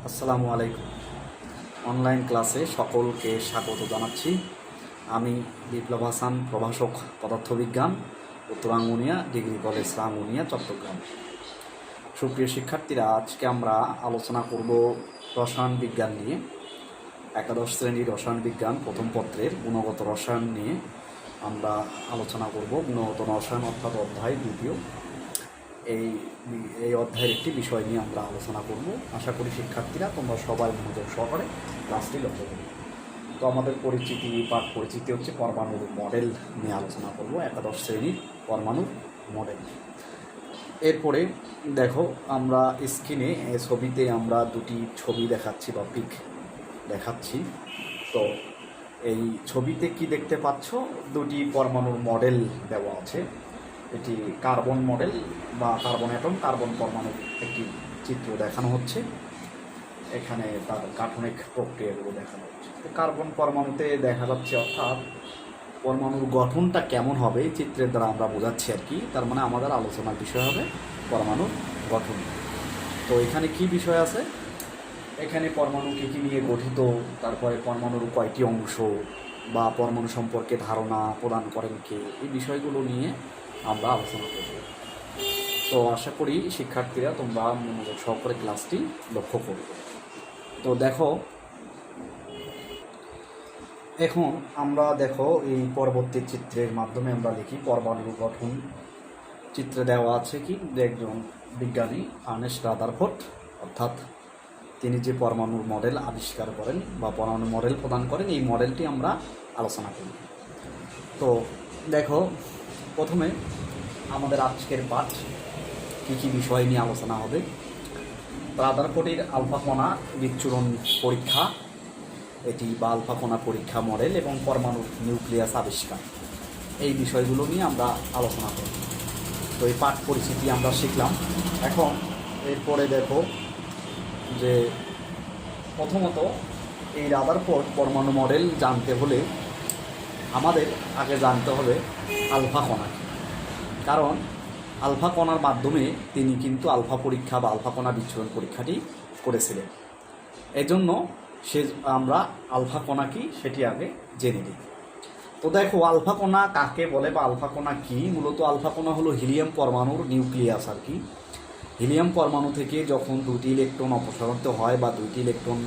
আসসালামু আলাইকুম। অনলাইন ক্লাসে সকলকে স্বাগত জানাচ্ছি। আমি বিপ্লব হাসান, প্রভাষক পদার্থবিজ্ঞান, উত্তর আঙ্গুনিয়া ডিগ্রি কলেজ রাঙ্গুনিয়া, চট্টগ্রাম। সুপ্রিয় শিক্ষার্থীরা, আজকে আমরা আলোচনা করব রসায়ন বিজ্ঞান নিয়ে। একাদশ শ্রেণীর রসায়ন বিজ্ঞান প্রথম পত্রের গুণগত রসায়ন নিয়ে আমরা আলোচনা করব। গুণগত রসায়ন অর্থাৎ অধ্যায় দ্বিতীয়। এই অধ্যায়ের একটি বিষয় নিয়ে আমরা আলোচনা করব। আশা করি শিক্ষার্থীরা তোমরা সবাই মনোযোগ সহকারে ক্লাসটি লক্ষ্য করবে। তো আমাদের পাঠ পরিচিতি হচ্ছে পরমাণুর মডেল নিয়ে আলোচনা করব, একাদশ শ্রেণীর পরমাণুর মডেল। এরপরে দেখো, আমরা স্ক্রিনে ছবিতে আমরা দুটি ছবি দেখাচ্ছি বা পিক দেখাচ্ছি। তো এই ছবিতে কি দেখতে পাচ্ছ? দুটি পরমাণুর মডেল দেওয়া আছে। এটি কার্বন মডেল বা কার্বন অ্যাটম, কার্বন পরমাণুর একটি চিত্র দেখানো হচ্ছে। এখানে তার গাঠনিক প্রক্রিয়াগুলো দেখানো হচ্ছে। কার্বন পরমাণুতে দেখা যাচ্ছে, অর্থাৎ পরমাণুর গঠনটা কেমন হবে চিত্রের দ্বারা আমরা বোঝাচ্ছি আর কি। তার মানে আমাদের আলোচনার বিষয় হবে পরমাণুর গঠন। তো এখানে কি বিষয় আছে? এখানে পরমাণু কী কী নিয়ে গঠিত, তারপরে পরমাণুর কয়টি অংশ বা পরমাণু সম্পর্কে ধারণা প্রদান করেন কে, এই বিষয়গুলো নিয়ে আমরা আলোচনা করব। তো আশা করি শিক্ষার্থীরা তোমরা মনোযোগ সহকারে ক্লাসটি লক্ষ্য করবে। তো দেখো, এখন আমরা এই পরবর্তী চিত্রের মাধ্যমে আমরা লিখি পরমাণুর গঠন। চিত্রে দেওয়া আছে কি, যে একজন বিজ্ঞানী আর্নেস্ট রাদারফোর্ড, অর্থাৎ তিনি যে পরমাণুর মডেল আবিষ্কার করেন বা পরমাণু মডেল প্রদান করেন, এই মডেলটি আমরা আলোচনা করি। তো দেখো, প্রথমে আমাদের আজকের পাঠ কী কী বিষয় নিয়ে আলোচনা হবে। রাদারফোর্ডের আলফা কণা বিচ্ছুরণ পরীক্ষা, এটি বা আলফা কণা পরীক্ষা মডেল এবং পরমাণুর নিউক্লিয়াস আবিষ্কার, এই বিষয়গুলো নিয়ে আমরা আলোচনা করব। তো এই পাঠ পরিচিতি আমরা শিখলাম। এখন এরপরে দেখো যে প্রথমত এই রাদারফোর্ড পরমাণু মডেল জানতে হলে আমাদের আগে জানতে হবে আলফা কণা কী। কারণ আলফা কণার মাধ্যমে তিনি কিন্তু আলফা পরীক্ষা বা আলফা কণা বিচ্ছুরণ পরীক্ষাটি করেছিলেন। এজন্য আমরা আলফা কণা কী সেটি আগে জেনে নিই। তো দেখো, আলফা কণা কাকে বলে বা আলফা কণা কী? মূলত আলফা কণা হলো হিলিয়াম পরমাণুর নিউক্লিয়াস আর কি। হিলিয়াম পরমাণু থেকে যখন দুটি ইলেকট্রন অপসারিত হয় বা দুইটি ইলেকট্রন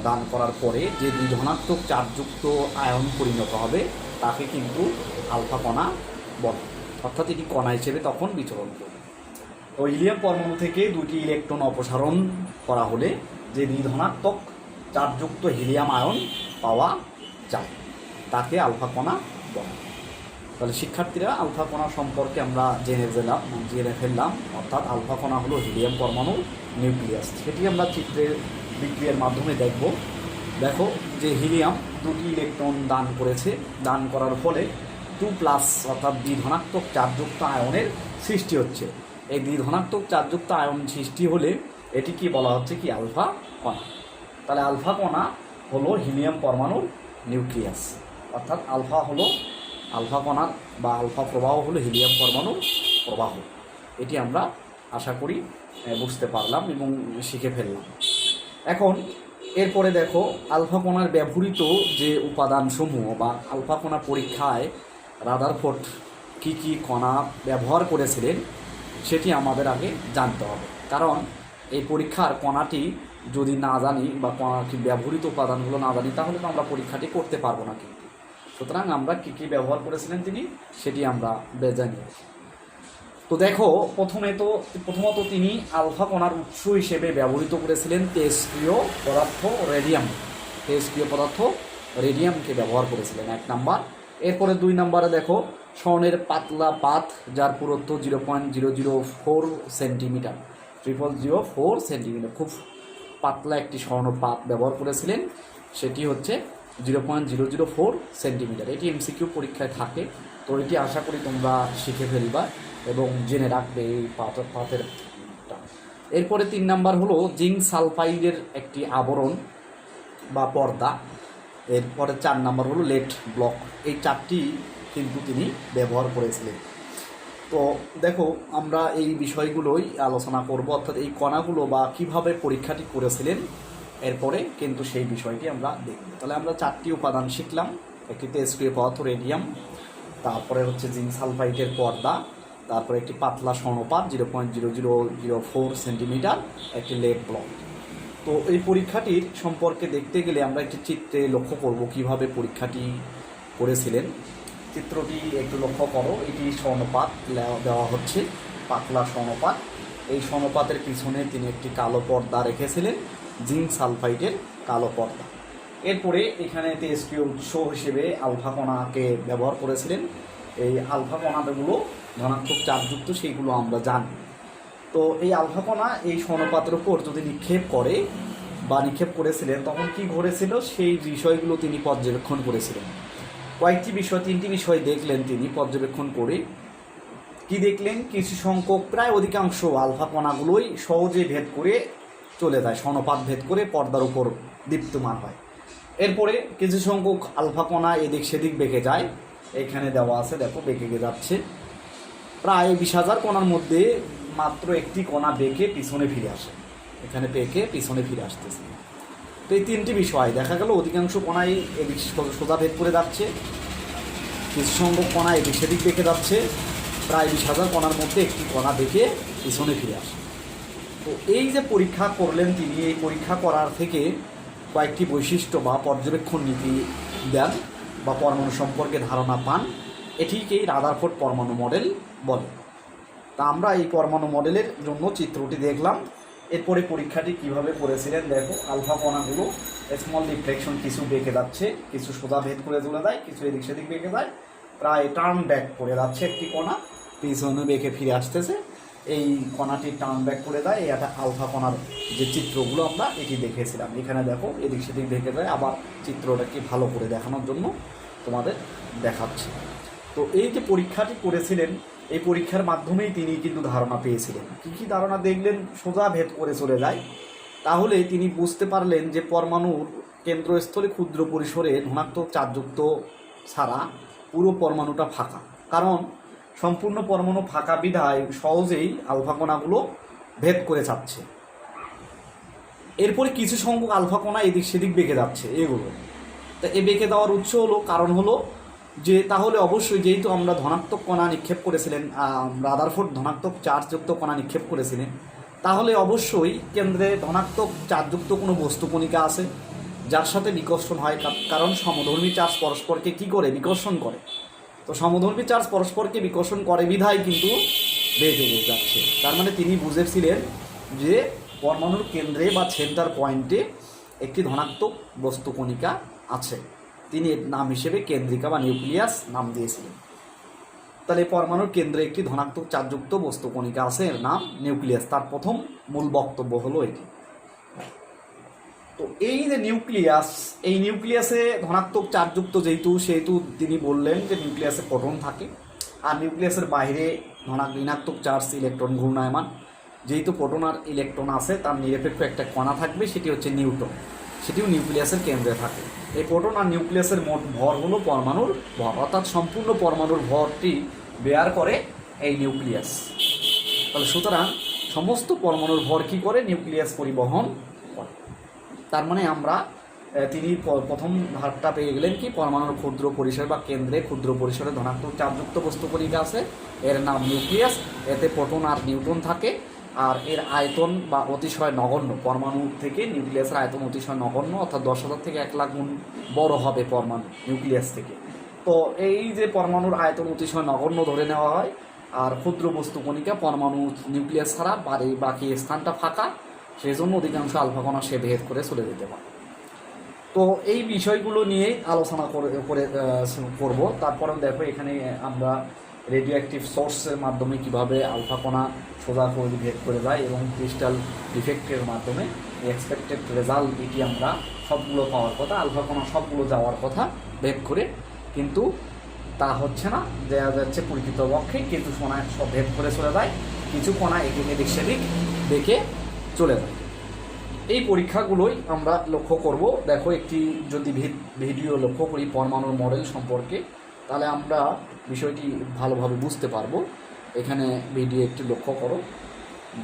দান করার পরে যে দুই ধনাত্মক চার্জযুক্ত আয়ন পরিণত হবে তাকে কিন্তু আলফা কণা বলে, অর্থাৎ এটি কণা হিসেবে তখন বিচরণ করবে। তো হিলিয়াম পরমাণু থেকে দুটি ইলেকট্রন অপসারণ করা হলে যে দুই ধনাত্মক চার্জযুক্ত হিলিয়াম আয়ন পাওয়া যায় তাকে আলফা কণা বলে। তাহলে শিক্ষার্থীরা, আলফা কণা সম্পর্কে আমরা জেনে ফেললাম, অর্থাৎ আলফা কণা হলো হিলিয়াম পরমাণুর নিউক্লিয়াস। সেটি আমরা চিত্রের বিক্রিয়ার মাধ্যমে দেখো যে হিলিয়াম দুটি ইলেকট্রন দান করেছে, দান করার ফলে 2+ অর্থাৎ দ্বিধনাত্মক চার্জযুক্ত আয়নের সৃষ্টি হচ্ছে। এই দ্বিধনাত্মক চার্জযুক্ত আয়ন সৃষ্টি হলে এটি কি বলা হচ্ছে কি, আলফা কণা। তাহলে আলফা কণা হলো হিলিয়াম পরমাণুর নিউক্লিয়াস, অর্থাৎ আলফা কণার বা আলফা প্রবাহ হলো হিলিয়াম পরমাণুর প্রবাহ। এটি আমরা আশা করি বুঝতে পারলাম এবং শিখে ফেললাম। এখন এরপরে দেখো, আলফা কণার ব্যবহৃত যে উপাদানসমূহ বা আলফা কণা পরীক্ষায় রাদারফোর্ড কী কী কণা ব্যবহার করেছিলেন সেটি আমাদের আগে জানতে হবে। কারণ এই পরীক্ষার কণাটি যদি না জানি বা কণাটি ব্যবহৃত উপাদানগুলো না জানি তাহলে তো আমরা পরীক্ষাটি করতে পারবো না। কিন্তু সুতরাং আমরা কী কী ব্যবহার করেছিলেন তিনি, সেটি আমরা জানি। তো দেখো, প্রথমত তিনি আলফা কণার উৎস হিসেবে ব্যবহৃত করেছিলেন তেজস্ক্রিয় পদার্থ রেডিয়ামকে ব্যবহার করেছিলেন, 1 নাম্বার। এরপরে 2 নাম্বারে দেখো, স্বর্ণের পাতলা পাত যার পুরুত্ব 0.004 সেন্টিমিটার, 0.004 সেন্টিমিটার, খুব পাতলা একটি স্বর্ণপাত ব্যবহার করেছিলেন, সেটি হচ্ছে 0.004 সেন্টিমিটার। এটি এমসিকিউ পরীক্ষায় থাকে। তো এটি আশা করি তোমরা শিখে ফেলবা এবং জেনে রাখবে এই পাতের। এরপরে 3 নাম্বার হলো জিঙ্ক সালফাইডের একটি আবরণ বা পর্দা। এরপরে 4 নাম্বার হলো লেড ব্লক। এই 4টি কিন্তু তিনি ব্যবহার করেছিলেন। তো দেখো আমরা এই বিষয়গুলোই আলোচনা করব, অর্থাৎ এই কণাগুলো বা কিভাবে পরীক্ষাটি করেছিলেন, এরপরে কিন্তু সেই বিষয়টি আমরা দেখব। তাহলে আমরা 4টি উপাদান শিখলাম। একটি তেজস্ক্রিয় পদার্থ রেডিয়াম, তারপরে হচ্ছে জিঙ্ক সালফাইডের পর্দা, তারপরে একটি পাতলা স্বর্ণপাত 0.0004 সেন্টিমিটার, একটি লেড ব্লক। তো এই পরীক্ষাটির সম্পর্কে দেখতে গেলে আমরা একটি চিত্রে লক্ষ্য করব কিভাবে পরীক্ষাটি করেছিলেন। চিত্রটি একটু লক্ষ্য করো, এটি স্বর্ণপাত দেওয়া হচ্ছে, পাতলা স্বর্ণপাত। এই স্বর্ণপাতের পিছনে তিনি একটি কালো পর্দা রেখেছিলেন, জিঙ্ক সালফাইডের কালো পর্দা। এরপরে এখানে তেজস্ক্রিয় উৎস হিসেবে আলফা কণাকে ব্যবহার করেছিলেন। এই আলফা কণাগুলো ধনাত্মক চার্জযুক্ত, সেইগুলো আমরা জানি। তো এই আলফা কণা এই স্বর্ণপাতের উপর যদি নিক্ষেপ করে বা নিক্ষেপ করেছিলেন, তখন কি ঘটেছিল সেই বিষয়গুলো তিনি পর্যবেক্ষণ করেছিলেন। কয়েকটি বিষয়, 3টি বিষয় দেখলেন তিনি পর্যবেক্ষণ করে। কি দেখলেন? কিছু সংখ্যক, প্রায় অধিকাংশ আলফা কণাগুলোই সহজে ভেদ করে চলে যায়, স্বর্ণপাত ভেদ করে পর্দার উপর দীপ্তমান হয়। এরপরে কিছু সংখ্যক আলফা কণা এদিক সেদিক বেঁকে যায়, এখানে দেওয়া আছে, দেখো বেঁকে যাচ্ছে। প্রায় 20,000 কণার মধ্যে মাত্র একটি কণা বেঁকে পিছনে ফিরে আসে, এখানে বেঁকে পিছনে ফিরে আসতেছে। তো এই 3টি বিষয় দেখা গেল, অধিকাংশ কণাই এদিক সোজা ভেদ করে যাচ্ছে, কিছু সংখ্যক কণা এদিক সেদিক বেঁকে যাচ্ছে, প্রায় 20,000 কণার মধ্যে একটি কণা বেঁকে পিছনে ফিরে আসে। তো এই যে পরীক্ষা করলেন তিনি, এই পরীক্ষা করার থেকে কয়েকটি বৈশিষ্ট্য বা পর্যবেক্ষণ নীতি দেন বা পরমাণু সম্পর্কে ধারণা পান, এটিকেই রাদারফোর্ড পরমাণু মডেল বলে। তা আমরা এই পরমাণু মডেলের জন্য চিত্রটি দেখলাম। এরপরে পরীক্ষাটি কিভাবে করেছিলেন দেখো, আলফা কণাগুলো স্মল ডিফ্লেকশন, কিছু বেঁকে যাচ্ছে, কিছু সোজা ভেদ করে চলে যায়, কিছু এদিক সেদিক বেঁকে যায়, প্রায় টার্ন ব্যাক করে যাচ্ছে, একটি কণা পিছনে বেঁকে ফিরে আসতেছে, এই কণাটি টার্ন ব্যাক করে দেয়। এই একটা আলফা কণার যে চিত্রগুলো আমরা এটি দেখেছিলাম, এখানে দেখো এদিক সেদিক বেঁকে যায়। আবার চিত্রটাকে ভালো করে দেখানোর জন্য তোমাদের দেখাচ্ছি। তো এই যে পরীক্ষাটি করেছিলেন, এই পরীক্ষার মাধ্যমেই তিনি কিন্তু ধারণা পেয়েছিলেন। কী কী ধারণা দেখলেন? সোজা ভেদ করে চলে যায়। তাহলে তিনি বুঝতে পারলেন যে পরমাণুর কেন্দ্রস্থলে ক্ষুদ্র পরিসরে ধনাত্মক চার্জযুক্ত ছাড়া পুরো পরমাণুটা ফাঁকা, কারণ সম্পূর্ণ পরমাণু ফাঁকা বিধায় সহজেই আলফা কণাগুলো ভেদ করে যাচ্ছে। এরপরে কিছু সংখ্যক আলফা কণা এদিক সেদিক বেঁকে যাচ্ছে, এগুলো তা এই বেঁকে দেওয়ার উৎস হলো, কারণ হলো যে তাহলে অবশ্যই যেহেতু আমরা ধনাত্মক কণা নিক্ষেপ করেছিলেন, রাদারফোর্ড ধনাত্মক চার্জযুক্ত কণা নিক্ষেপ করেছিলেন, তাহলে অবশ্যই কেন্দ্রে ধনাত্মক চার্জযুক্ত কোনো বস্তু কণিকা আছে যার সাথে বিকর্ষণ হয়, কারণ সমধর্মী চার্জ পরস্পরকে কি করে? বিকর্ষণ করে। তো সমধর্মী চার্জ পরস্পরকে বিকর্ষণ করে বিধায় কিন্তু বেঁকে যাচ্ছে। তার মানে তিনি বুঝেছিলেন যে পরমাণুর কেন্দ্রে বা সেন্টার পয়েন্টে একটি ধনাত্মক বস্তু কণিকা আছে, তিনি এর নাম হিসেবে কেন্দ্রিকা বা নিউক্লিয়াস নাম দিয়েছিলেন। তাহলে পরমাণুর কেন্দ্রে একটি ধনাত্মক চার্জযুক্ত বস্তু কণিকা আছে, এর নাম নিউক্লিয়াস। তার প্রথম মূল বক্তব্য হলো এটি। তো এই যে নিউক্লিয়াস, এই নিউক্লিয়াসে ধনাত্মক চার্জযুক্ত সেহেতু তিনি বললেন যে নিউক্লিয়াসে প্রোটন থাকে, আর নিউক্লিয়াসের বাইরে ঋণাত্মক চার্জ ইলেকট্রন ঘূর্ণায়মান। যেহেতু প্রোটন আর ইলেকট্রন আছে, তার নিরপেক্ষ একটা কণা থাকবে, সেটি হচ্ছে নিউট্রন, সেটিও নিউক্লিয়াসের কেন্দ্রে থাকে। এই প্রোটন আর নিউক্লিয়াসের মোট ভর হলো পরমাণুর ভর, অর্থাৎ সম্পূর্ণ পরমাণুর ভরটি বেয়ার করে এই নিউক্লিয়াস। তাহলে সুতরাং সমস্ত পরমাণুর ভর কী করে? নিউক্লিয়াস পরিবহন করে। তার মানে আমরা তিনি প্রথম ধাপটা পেয়ে গেলেন কি, পরমাণুর ক্ষুদ্র পরিসর বা কেন্দ্রে ক্ষুদ্র পরিসরে ধনাত্মক চার্জযুক্ত বস্তু কণিকা আছে, এর নাম নিউক্লিয়াস। এতে প্রোটন আর নিউট্রন থাকে, আর এর আয়তন বা অতিশয় নগণ্য। পরমাণু থেকে নিউক্লিয়াসের আয়তন অতিশয় নগণ্য, অর্থাৎ 10,000 থেকে 1,00,000 গুণ বড় হবে পরমাণু নিউক্লিয়াস থেকে। তো এই যে পরমাণুর আয়তন অতিশয় নগণ্য ধরে নেওয়া হয়, আর ক্ষুদ্র বস্তু কণিকা পরমাণু নিউক্লিয়াস ছাড়া বাকি স্থানটা ফাঁকা, সেই জন্য অধিকাংশ আলফা কণা সে ভেদ করে চলে যেতে পারে। তো এই বিষয়গুলো নিয়েই আলোচনা করব। তারপরেও দেখো এখানে আমরা রেডিও অ্যাক্টিভ সোর্সের মাধ্যমে কিভাবে আলফা কণা সোজা করে ভেদ করে যায় এবং ক্রিস্টাল ডিফেক্টের মাধ্যমে এক্সপেক্টেড রেজাল্ট, এটি আমরা সবগুলো পাওয়ার কথা, আলফা কণা সবগুলো যাওয়ার কথা ভেদ করে, কিন্তু তা হচ্ছে না, দেওয়া যাচ্ছে পরিচিতপক্ষে কিছু কণা সব ভেদ করে চলে যায়, কিছু কণা এদিক সেদিক দেখে চলে যায়। এই পরীক্ষাগুলোই আমরা লক্ষ্য করব। দেখো একটি যদি ভিডিও লক্ষ্য করি পরমাণুর মডেল সম্পর্কে, তাহলে আমরা বিষয়টি ভালোভাবে বুঝতে পারবো এখানে ভিডিও একটু লক্ষ্য করো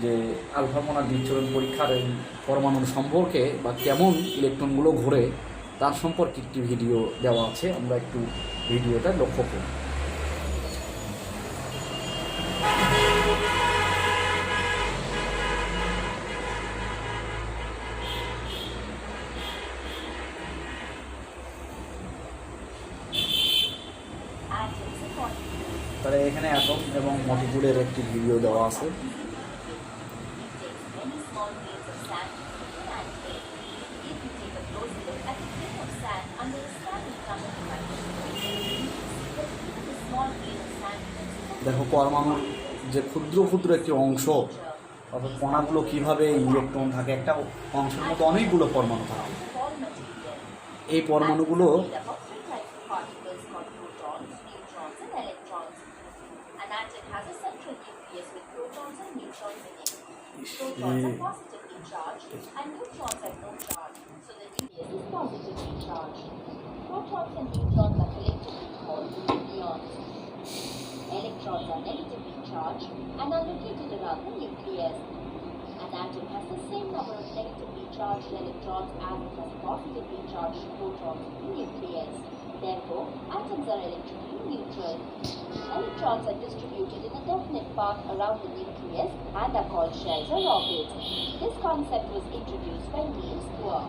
যে আলফা কণার বিচ্ছুরণ পরীক্ষার এই পরমাণুর সম্পর্কে বা কেমন ইলেকট্রনগুলো ঘোরে তার সম্পর্কে একটি ভিডিও দেওয়া আছে, আমরা একটু ভিডিওটা লক্ষ্য করি। তাহলে এখানে অ্যাটম এবং মলিকিউলের একটি ভিডিও দেওয়া আছে। দেখো পরমাণুর যে ক্ষুদ্র ক্ষুদ্র একটি অংশ, অর্থাৎ কণাগুলো কীভাবে ইলেকট্রন থাকে, একটা অংশের মধ্যে অনেকগুলো পরমাণু থাকে। এই পরমাণুগুলো Electrons are negatively charged and are located around the nucleus. An atom has the same number of negatively charged electrons as it has positively charged protons in the nucleus. Therefore, atoms are electrically neutral. Electrons are distributed in a definite path around the nucleus and are called shells or orbits. This concept was introduced by Niels Bohr.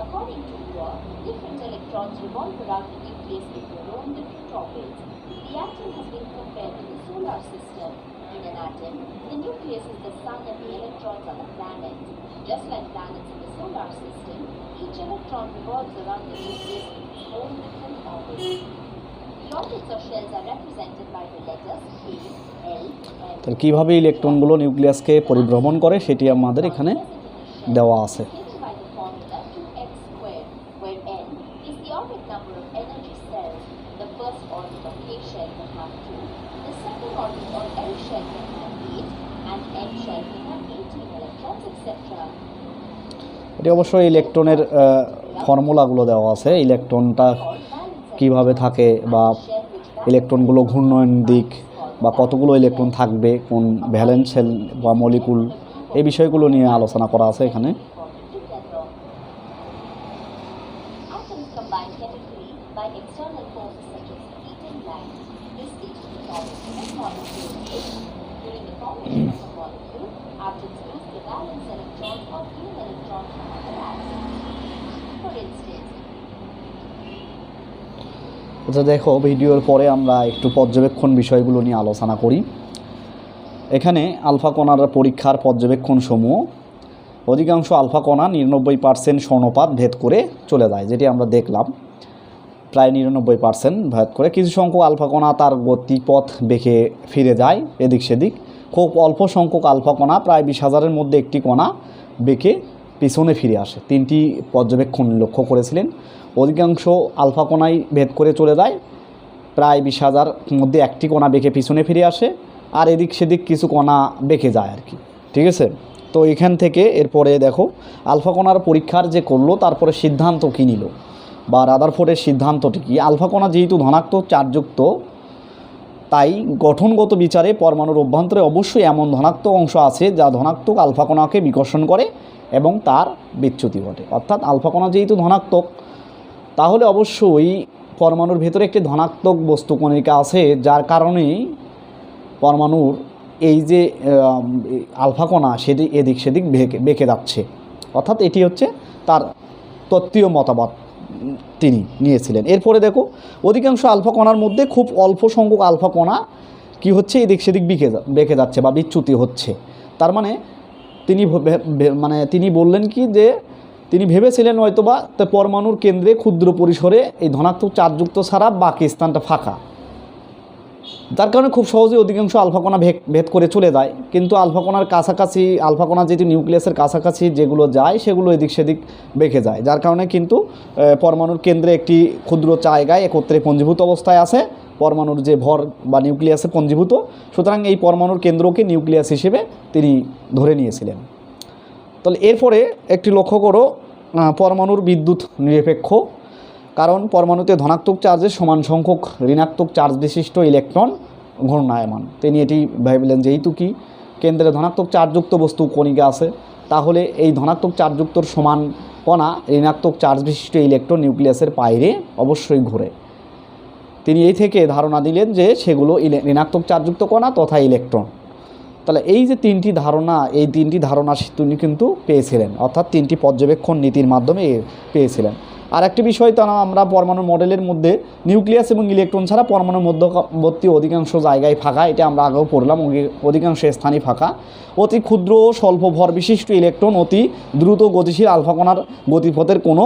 According to Bohr, different electrons revolve around the nucleus in their own different orbits. The atom has been compared to the solar system. In an atom, the nucleus is the sun and the electrons are the planets. Just like planets in the solar system, each electron revolves around the nucleus in its own different orbits. The orbits of shells are represented by the letters K, L, M. তাহলে কীভাবে ইলেকট্রনগুলো নিউক্লিয়াসকে পরিভ্রমণ করে সেটি আমাদের এখানে দেওয়া আছে। Given by the formula 2x squared, where n is the orbit number of energy cells. The first orbit of K shell can have 2, the second orbit of L shell can have 8, and M shell can have 18 electrons, etc. এটি অবশ্যই ইলেকট্রনের ফর্মুলাগুলো দেওয়া আছে, ইলেকট্রনটা কিভাবে থাকে বা ইলেকট্রনগুলো ঘূর্ণয়ন দিক বা কতগুলো ইলেকট্রন থাকবে কোন ভ্যালেন্স শেল বা মলিকুল, এই বিষয়গুলো নিয়ে আলোচনা করা আছে এখানে। Atoms combine chemically by external forces such as heat and light. This leads to the formation of molecules. During the formation of a molecule, atoms lose the valence electrons or gain electrons from other atoms. For instance, আচ্ছা দেখো, ভিডিওর পরে আমরা একটু পর্যবেক্ষণ বিষয়গুলো নিয়ে আলোচনা করি। এখানে আলফা কণার পরীক্ষার পর্যবেক্ষণ সমূহ, অধিকাংশ আলফা কণা 99% স্বর্ণপাত ভেদ করে চলে যায়, যেটি আমরা দেখলাম প্রায় 99% ভেদ করে। কিছু সংখ্যক আলফা কণা তার গতিপথ বেঁকে ফিরে যায় এদিক সেদিক। খুব অল্প সংখ্যক আলফা কণা, প্রায় 20,000-এর মধ্যে একটি কণা বেঁকে পিছনে ফিরে আসে। 3টি পর্যবেক্ষণ লক্ষ্য করেছিলেন। অধিকাংশ আলফা কণাই ভেদ করে চলে যায়, প্রায় 20,000 মধ্যে একটি কণা বেঁকে পিছনে ফিরে আসে, আর এদিক সেদিক কিছু কণা বেঁকে যায় আর কি, ঠিক আছে। তো এখান থেকে এরপরে দেখো আলফা কণার পরীক্ষার যে করলো তারপরে সিদ্ধান্ত কী নিল বা রাদারফোর্ডের সিদ্ধান্তটি কি। আলফা কণা যেহেতু ধনাত্মক চার্জযুক্ত, তাই গঠনগত বিচারে পরমাণুর অভ্যন্তরে অবশ্যই এমন ধনাত্মক অংশ আছে যা ধনাত্মক আলফা কণাকে বিকর্ষণ করে এবং তার বিচ্যুতি ঘটে। অর্থাৎ আলফা কণা যেহেতু ধনাত্মক, তাহলে অবশ্যই পরমাণুর ভেতরে একটি ধনাত্মক বস্তু কণিকা আছে, যার কারণেই পরমাণুর এই যে আলফা কণা সেটি এদিক সেদিক বেঁকে যাচ্ছে। অর্থাৎ এটি হচ্ছে তার তত্ত্বীয় মতবাদ তিনি নিয়েছিলেন। এরপরে দেখো অধিকাংশ আলফা কণার মধ্যে খুব অল্প সংখ্যক আলফা কণা কি হচ্ছে এদিক সেদিক বেঁকে যাচ্ছে বা বিচ্যুতি হচ্ছে। তার মানে তিনি বললেন কি যে তিনি ভেবেছিলেন হয়তোবা পরমাণুর কেন্দ্রে ক্ষুদ্র পরিসরে এই ধনাত্মক চার্জযুক্ত ছাড়া বাকি স্থানটা ফাঁকা, যার কারণে খুব সহজেই অধিকাংশ আলফা কণা ভেদ করে চলে যায়। কিন্তু আলফা কণার কাছাকাছি, আলফা কণা যেটি নিউক্লিয়াসের কাছাকাছি যেগুলো যায় সেগুলো এদিক সেদিক বেঁকে যায়, যার কারণে কিন্তু পরমাণুর কেন্দ্রে একটি ক্ষুদ্র জায়গায় একত্রে পঞ্জীভূত অবস্থায় আছে পরমাণুর যে ভর বা নিউক্লিয়াসে পঞ্জীভূত। সুতরাং এই পরমাণুর কেন্দ্রকে নিউক্লিয়াস হিসেবে তিনি ধরে নিয়েছিলেন। তাহলে এরপরে একটি লক্ষ্য করো, পরমাণুর বিদ্যুৎ নিরপেক্ষ, কারণ পরমাণুতে ধনাত্মক চার্জের সমান সংখ্যক ঋণাত্মক চার্জ বিশিষ্ট ইলেকট্রন ঘূর্ণায়মান। তিনি এটি ভাবলেন যেহেতু কি কেন্দ্রে ধনাত্মক চার্জযুক্ত বস্তু কণিকা আছে, তাহলে এই ধনাত্মক চার্জযুক্তর সমান কণা ঋণাত্মক চার্জ বিশিষ্ট ইলেকট্রন নিউক্লিয়াসের বাইরে অবশ্যই ঘুরে। তিনি এই থেকে ধারণা দিলেন যে সেগুলো ঋণাত্মক চার্জযুক্ত কণা তথা ইলেকট্রন। তাহলে এই যে তিনটি ধারণা, এই তিনটি ধারণা তিনি কিন্তু পেয়েছিলেন, অর্থাৎ তিনটি পর্যবেক্ষণ নীতির মাধ্যমে পেয়েছিলেন। আর একটি বিষয় তো আমরা পরমাণু মডেলের মধ্যে নিউক্লিয়াস এবং ইলেকট্রন ছাড়া পরমাণুর মধ্যবর্তী অধিকাংশ জায়গায় ফাঁকা, এটা আমরা আগেও পড়লাম, অধিকাংশ স্থানই ফাঁকা। অতি ক্ষুদ্র ও স্বল্প ভর বিশিষ্ট ইলেকট্রন অতি দ্রুত গতিশীল আলফা কণার গতিপথের কোনো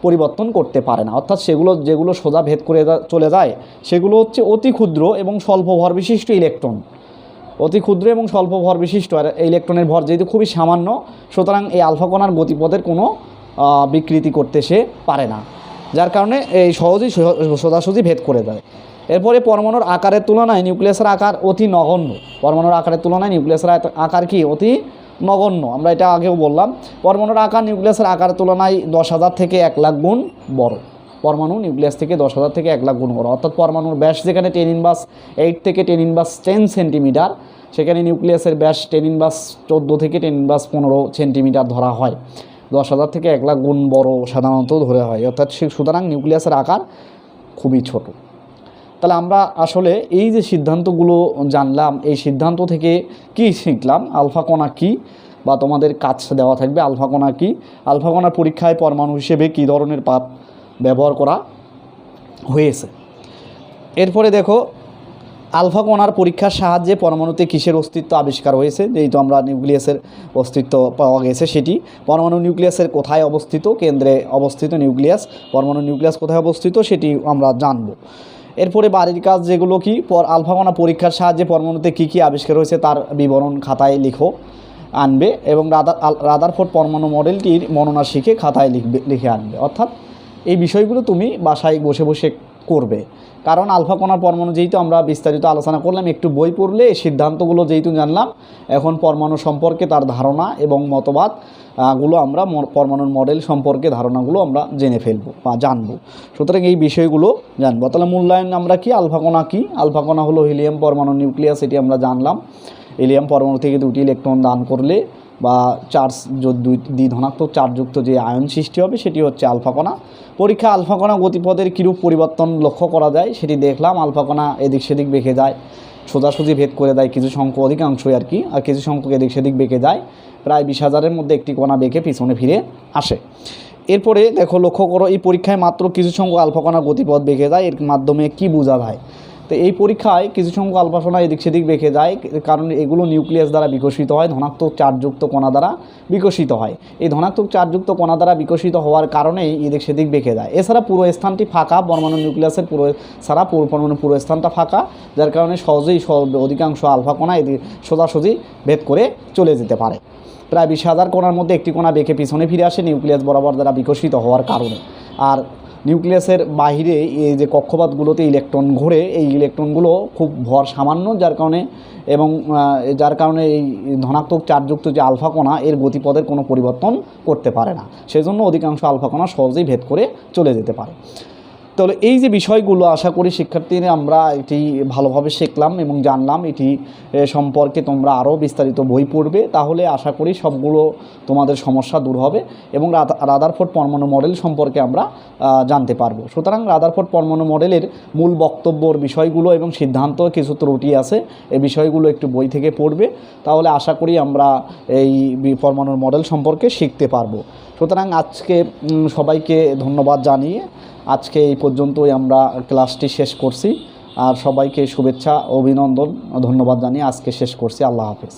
পরিবর্তন করতে পারে না, অর্থাৎ যেগুলো সোজা ভেদ করে চলে যায় সেগুলো হচ্ছে অতি ক্ষুদ্র এবং স্বল্প ভর বিশিষ্ট ইলেকট্রন। অতি ক্ষুদ্র এবং স্বল্প ভর বিশিষ্ট, আর ইলেকট্রনের ভর যেহেতু খুবই সামান্য, সুতরাং এই আলফা কণার গতিপথের কোনো বিকৃতি করতে সে পারে না, যার কারণে এই সহজেই সোজাসুজি ভেদ করে দেয়। এরপরে পরমাণুর আকারের তুলনায় নিউক্লিয়াসের আকার অতি নগণ্য। পরমাণুর আকারের তুলনায় নিউক্লিয়াসের আকার কি অতি নগণ্য, আমরা এটা আগেও বললাম। পরমাণুর আকার নিউক্লিয়াসের আকারের তুলনায় 10,000 থেকে 1 লাখ গুণ বড়। পরমাণু নিউক্লিয়াস থেকে 10,000 থেকে 1 লাখ গুণ বড়, অর্থাৎ পরমাণুর ব্যাস যেখানে 10⁻8 থেকে 10⁻10 সেন্টিমিটার, সেখানে নিউক্লিয়াসের ব্যাস 10⁻14 থেকে 10⁻15 সেন্টিমিটার ধরা হয়। 10,000 থেকে 1 লাখ গুণ বড় সাধারণত ধরে হয়, অর্থাৎ সুতরাং নিউক্লিয়াসের আকার খুবই ছোট। তাহলে আমরা আসলে এই যে সিদ্ধান্তগুলো জানলাম, এই সিদ্ধান্ত থেকে কি শিখলাম? আলফা কণা কী, বা তোমাদের কাজ দেওয়া থাকবে আলফা কণা কী, আলফা কণার পরীক্ষায় পরমাণু হিসেবে কী ধরনের পাত ব্যবহার করা হয়েছে। এরপরে দেখো আলফা কণার পরীক্ষার সাহায্যে পরমাণুতে কিসের অস্তিত্ব আবিষ্কার হয়েছে। যেহেতু আমরা নিউক্লিয়াসের অস্তিত্ব পাওয়া গেছে, সেটি পরমাণু নিউক্লিয়াসের কোথায় অবস্থিত, কেন্দ্রে অবস্থিত নিউক্লিয়াস, পরমাণু নিউক্লিয়াস কোথায় অবস্থিত সেটি আমরা জানব। এরপরে বাড়ির কাজ যেগুলো কি, আলফা কণা পরীক্ষার সাহায্যে পরমাণুতে কী কী আবিষ্কার হয়েছে তার বিবরণ খাতায় আনবে, এবং রাদারফোর্ড পরমাণু মডেলটির বর্ণনা শিখে খাতায় লিখে আনবে। অর্থাৎ এই বিষয়গুলো তুমি বাসায় বসে বসে করবে, কারণ আলফা কণার পরমাণু যেহেতু আমরা বিস্তারিত আলোচনা করলাম, একটু বই পড়লে এই সিদ্ধান্তগুলো যেহেতু জানলাম, এখন পরমাণু সম্পর্কে তার ধারণা এবং মতবাদ গুলো আমরা পরমাণুর মডেল সম্পর্কে ধারণাগুলো আমরা জেনে ফেলবো বা জানবো। সুতরাং এই বিষয়গুলো জানবো। তাহলে মূল্যায়ন আমরা কি, আলফা কণা কী? আলফা কণা হলো হিলিয়াম পরমাণু নিউক্লিয়াস, এটি আমরা জানলাম। হিলিয়াম পরমাণু থেকে 2টি ইলেকট্রন দান করলে বা চার্জ দ্বি ধনাত্মক চার্জযুক্ত যে আয়ন সৃষ্টি হবে সেটি হচ্ছে আলফা কণা। পরীক্ষা আলফা কণা গতিপথের কীরূপ পরিবর্তন লক্ষ্য করা যায় সেটি দেখলাম। আলফা কণা এদিক সেদিক বেঁকে যায়, সোজাসুজি ভেদ করে দেয় কিছু সংখ্যক, অধিকাংশই আর কি, আর কিছু সংখ্যক এদিক সেদিক বেঁকে যায়। প্রায় 20,000-এর মধ্যে একটি কণা বেঁকে পিছনে ফিরে আসে। এরপরে দেখো, লক্ষ্য করো, এই পরীক্ষায় মাত্র কিছু সংখ্যক আলফা কণার গতিপথ বেঁকে যায়, এর মাধ্যমে কি বোঝা যায়? তো এই পরীক্ষায় কিছু সংখ্যক আলফা কণা এদিক সেদিক বেঁকে যায়, কারণ এগুলো নিউক্লিয়াস দ্বারা বিকশিত হয়, ধনাত্মক চার্জযুক্ত কণা দ্বারা বিকশিত হয়। এই ধনাত্মক চার্জযুক্ত কণা দ্বারা বিকশিত হওয়ার কারণেই এদিক সেদিক বেঁকে যায়। এছাড়া পুরো স্থানটি ফাঁকা, পরমাণু নিউক্লিয়াসের পরমাণু পুরো স্থানটা ফাঁকা, যার কারণে সহজেই অধিকাংশ আলফা কণা এদিকে সোজাসুজি ভেদ করে চলে যেতে পারে। প্রায় 20,000 কণার মধ্যে একটি কণা বেঁকে পিছনে ফিরে আসে নিউক্লিয়াস বরাবর দ্বারা বিকশিত হওয়ার কারণে। আর নিউক্লিয়াসের বাইরে এই যে কক্ষপথগুলোতে ইলেকট্রন ঘোরে, এই ইলেকট্রনগুলো খুব ভর সামান্য, যার কারণে এই ধনাত্মক চার্জযুক্ত যে আলফা কণা এর গতিপথের কোনো পরিবর্তন করতে পারে না, সেজন্য অধিকাংশ আলফা কণা সহজেই ভেদ করে চলে যেতে পারে। তাহলে এই যে বিষয়গুলো আশা করি শিক্ষার্থীরা আমরা এটি ভালোভাবে শিখলাম এবং জানলাম। এটি সম্পর্কে তোমরা আরও বিস্তারিত বই পড়বে, তাহলে আশা করি সবগুলো তোমাদের সমস্যা দূর হবে এবং রাদারফোর্ড পরমাণু মডেল সম্পর্কে আমরা জানতে পারবো। সুতরাং রাদারফোর্ড পরমাণু মডেলের মূল বক্তব্যর বিষয়গুলো এবং সিদ্ধান্ত কিছু ত্রুটি আছে, এই বিষয়গুলো একটু বই থেকে পড়বে, তাহলে আশা করি আমরা এই পরমাণুর মডেল সম্পর্কে শিখতে পারবো। সুতরাং আজকে সবাইকে ধন্যবাদ জানিয়ে আজকে এই পর্যন্তই আমরা ক্লাসটি শেষ করছি। আর সবাইকে শুভেচ্ছা, অভিনন্দন, ধন্যবাদ জানিয়ে আজকে শেষ করছি। আল্লাহ হাফেজ।